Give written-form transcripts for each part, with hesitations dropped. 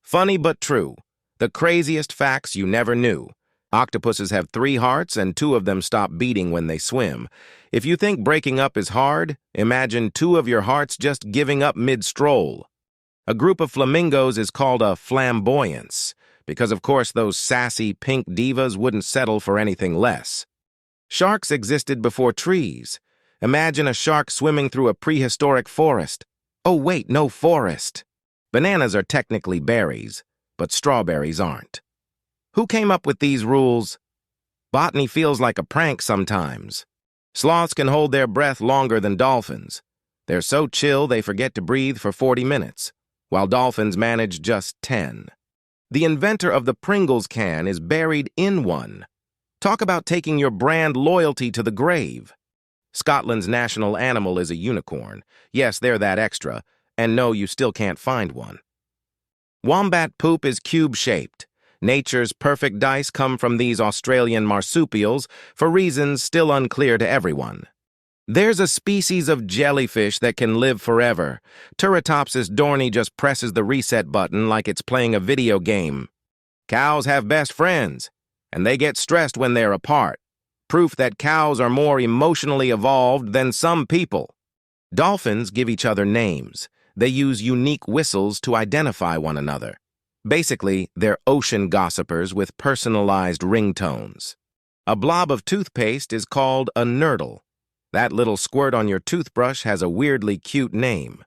Funny but true. The craziest facts you never knew. Octopuses have 3 hearts and 2 of them stop beating when they swim. If you think breaking up is hard, imagine 2 of your hearts just giving up mid-stroll. A group of flamingos is called a flamboyance, because of course those sassy pink divas wouldn't settle for anything less. Sharks existed before trees. Imagine a shark swimming through a prehistoric forest. Oh wait, no forest. Bananas are technically berries, but strawberries aren't. Who came up with these rules? Botany feels like a prank sometimes. Sloths can hold their breath longer than dolphins. They're so chill they forget to breathe for 40 minutes, while dolphins manage just 10. The inventor of the Pringles can is buried in one. Talk about taking your brand loyalty to the grave. Scotland's national animal is a unicorn. Yes, they're that extra, and no, you still can't find one. Wombat poop is cube-shaped. Nature's perfect dice come from these Australian marsupials for reasons still unclear to everyone. There's a species of jellyfish that can live forever. Turritopsis dohrnii just presses the reset button like it's playing a video game. Cows have best friends, and they get stressed when they're apart. Proof that cows are more emotionally evolved than some people. Dolphins give each other names. They use unique whistles to identify one another. Basically, they're ocean gossipers with personalized ringtones. A blob of toothpaste is called a nurdle. That little squirt on your toothbrush has a weirdly cute name.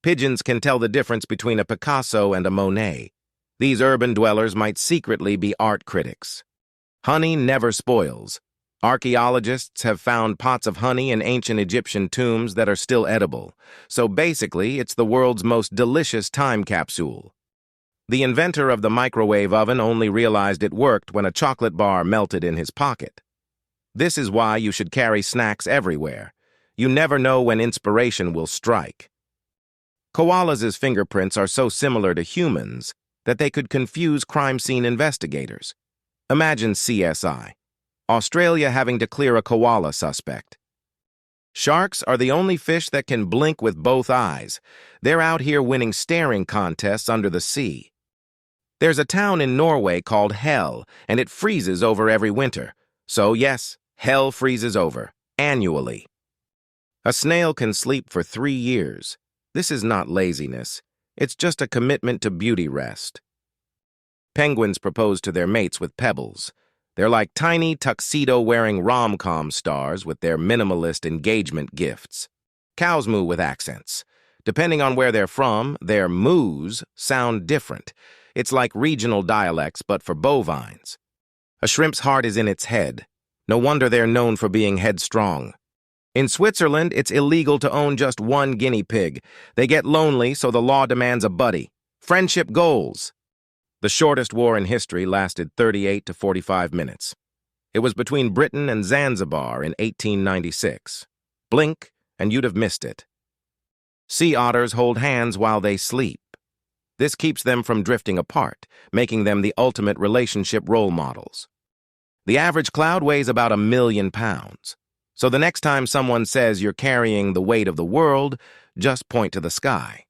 Pigeons can tell the difference between a Picasso and a Monet. These urban dwellers might secretly be art critics. Honey never spoils. Archaeologists have found pots of honey in ancient Egyptian tombs that are still edible. So basically, it's the world's most delicious time capsule. The inventor of the microwave oven only realized it worked when a chocolate bar melted in his pocket. This is why you should carry snacks everywhere. You never know when inspiration will strike. Koalas' fingerprints are so similar to humans that they could confuse crime scene investigators. Imagine CSI. Australia having to clear a koala suspect. Sharks are the only fish that can blink with both eyes. They're out here winning staring contests under the sea. There's a town in Norway called Hell, and it freezes over every winter. So yes, hell freezes over, annually. A snail can sleep for 3 years. This is not laziness. It's just a commitment to beauty rest. Penguins propose to their mates with pebbles. They're like tiny tuxedo-wearing rom-com stars with their minimalist engagement gifts. Cows moo with accents. Depending on where they're from, their moos sound different. It's like regional dialects, but for bovines. A shrimp's heart is in its head. No wonder they're known for being headstrong. In Switzerland, it's illegal to own just one guinea pig. They get lonely, so the law demands a buddy. Friendship goals. The shortest war in history lasted 38 to 45 minutes. It was between Britain and Zanzibar in 1896. Blink, and you'd have missed it. Sea otters hold hands while they sleep. This keeps them from drifting apart, making them the ultimate relationship role models. The average cloud weighs about 1 million pounds. So the next time someone says you're carrying the weight of the world, just point to the sky.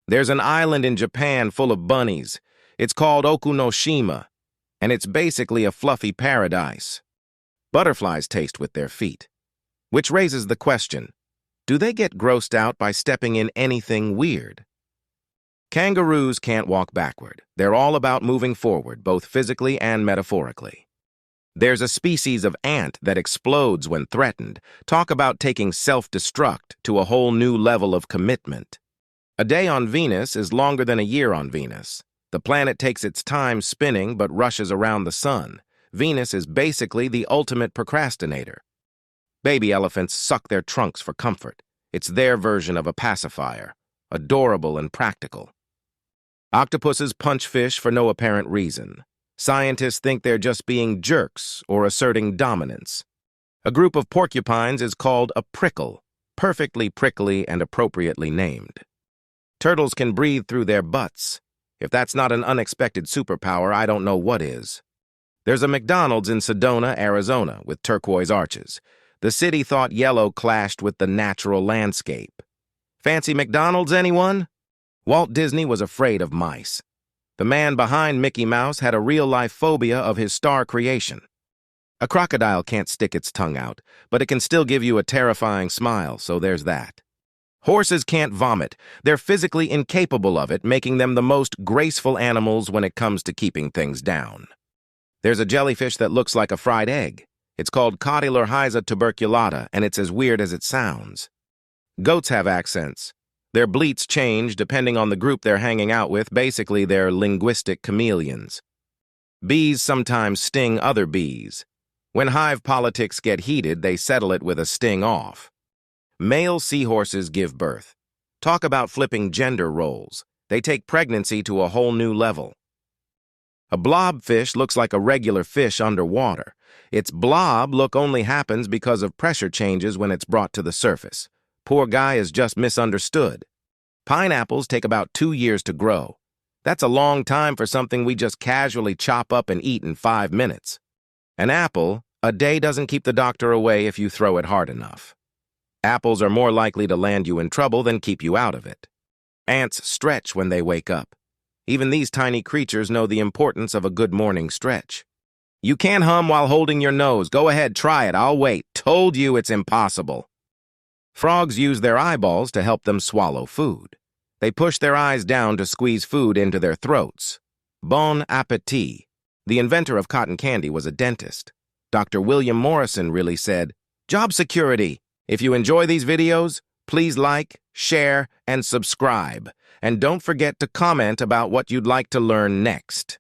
There's an island in Japan full of bunnies. It's called Okunoshima, and it's basically a fluffy paradise. Butterflies taste with their feet. Which raises the question, do they get grossed out by stepping in anything weird? Kangaroos can't walk backward. They're all about moving forward, both physically and metaphorically. There's a species of ant that explodes when threatened. Talk about taking self-destruct to a whole new level of commitment. A day on Venus is longer than a year on Venus. The planet takes its time spinning but rushes around the sun. Venus is basically the ultimate procrastinator. Baby elephants suck their trunks for comfort. It's their version of a pacifier, adorable and practical. Octopuses punch fish for no apparent reason. Scientists think they're just being jerks or asserting dominance. A group of porcupines is called a prickle, perfectly prickly and appropriately named. Turtles can breathe through their butts. If that's not an unexpected superpower, I don't know what is. There's a McDonald's in Sedona, Arizona, with turquoise arches. The city thought yellow clashed with the natural landscape. Fancy McDonald's, anyone? Walt Disney was afraid of mice. The man behind Mickey Mouse had a real-life phobia of his star creation. A crocodile can't stick its tongue out, but it can still give you a terrifying smile, so there's that. Horses can't vomit. They're physically incapable of it, making them the most graceful animals when it comes to keeping things down. There's a jellyfish that looks like a fried egg. It's called Cotylorhiza tuberculata, and it's as weird as it sounds. Goats have accents. Their bleats change depending on the group they're hanging out with. Basically, they're linguistic chameleons. Bees sometimes sting other bees. When hive politics get heated, they settle it with a sting off. Male seahorses give birth. Talk about flipping gender roles. They take pregnancy to a whole new level. A blobfish looks like a regular fish underwater. Its blob look only happens because of pressure changes when it's brought to the surface. Poor guy is just misunderstood. Pineapples take about 2 years to grow. That's a long time for something we just casually chop up and eat in 5 minutes. An apple, a day doesn't keep the doctor away if you throw it hard enough. Apples are more likely to land you in trouble than keep you out of it. Ants stretch when they wake up. Even these tiny creatures know the importance of a good morning stretch. You can't hum while holding your nose. Go ahead, try it. I'll wait. Told you it's impossible. Frogs use their eyeballs to help them swallow food. They push their eyes down to squeeze food into their throats. Bon appetit. The inventor of cotton candy was a dentist. Dr. William Morrison really said, "Job security." If you enjoy these videos, please like, share, and subscribe. And don't forget to comment about what you'd like to learn next.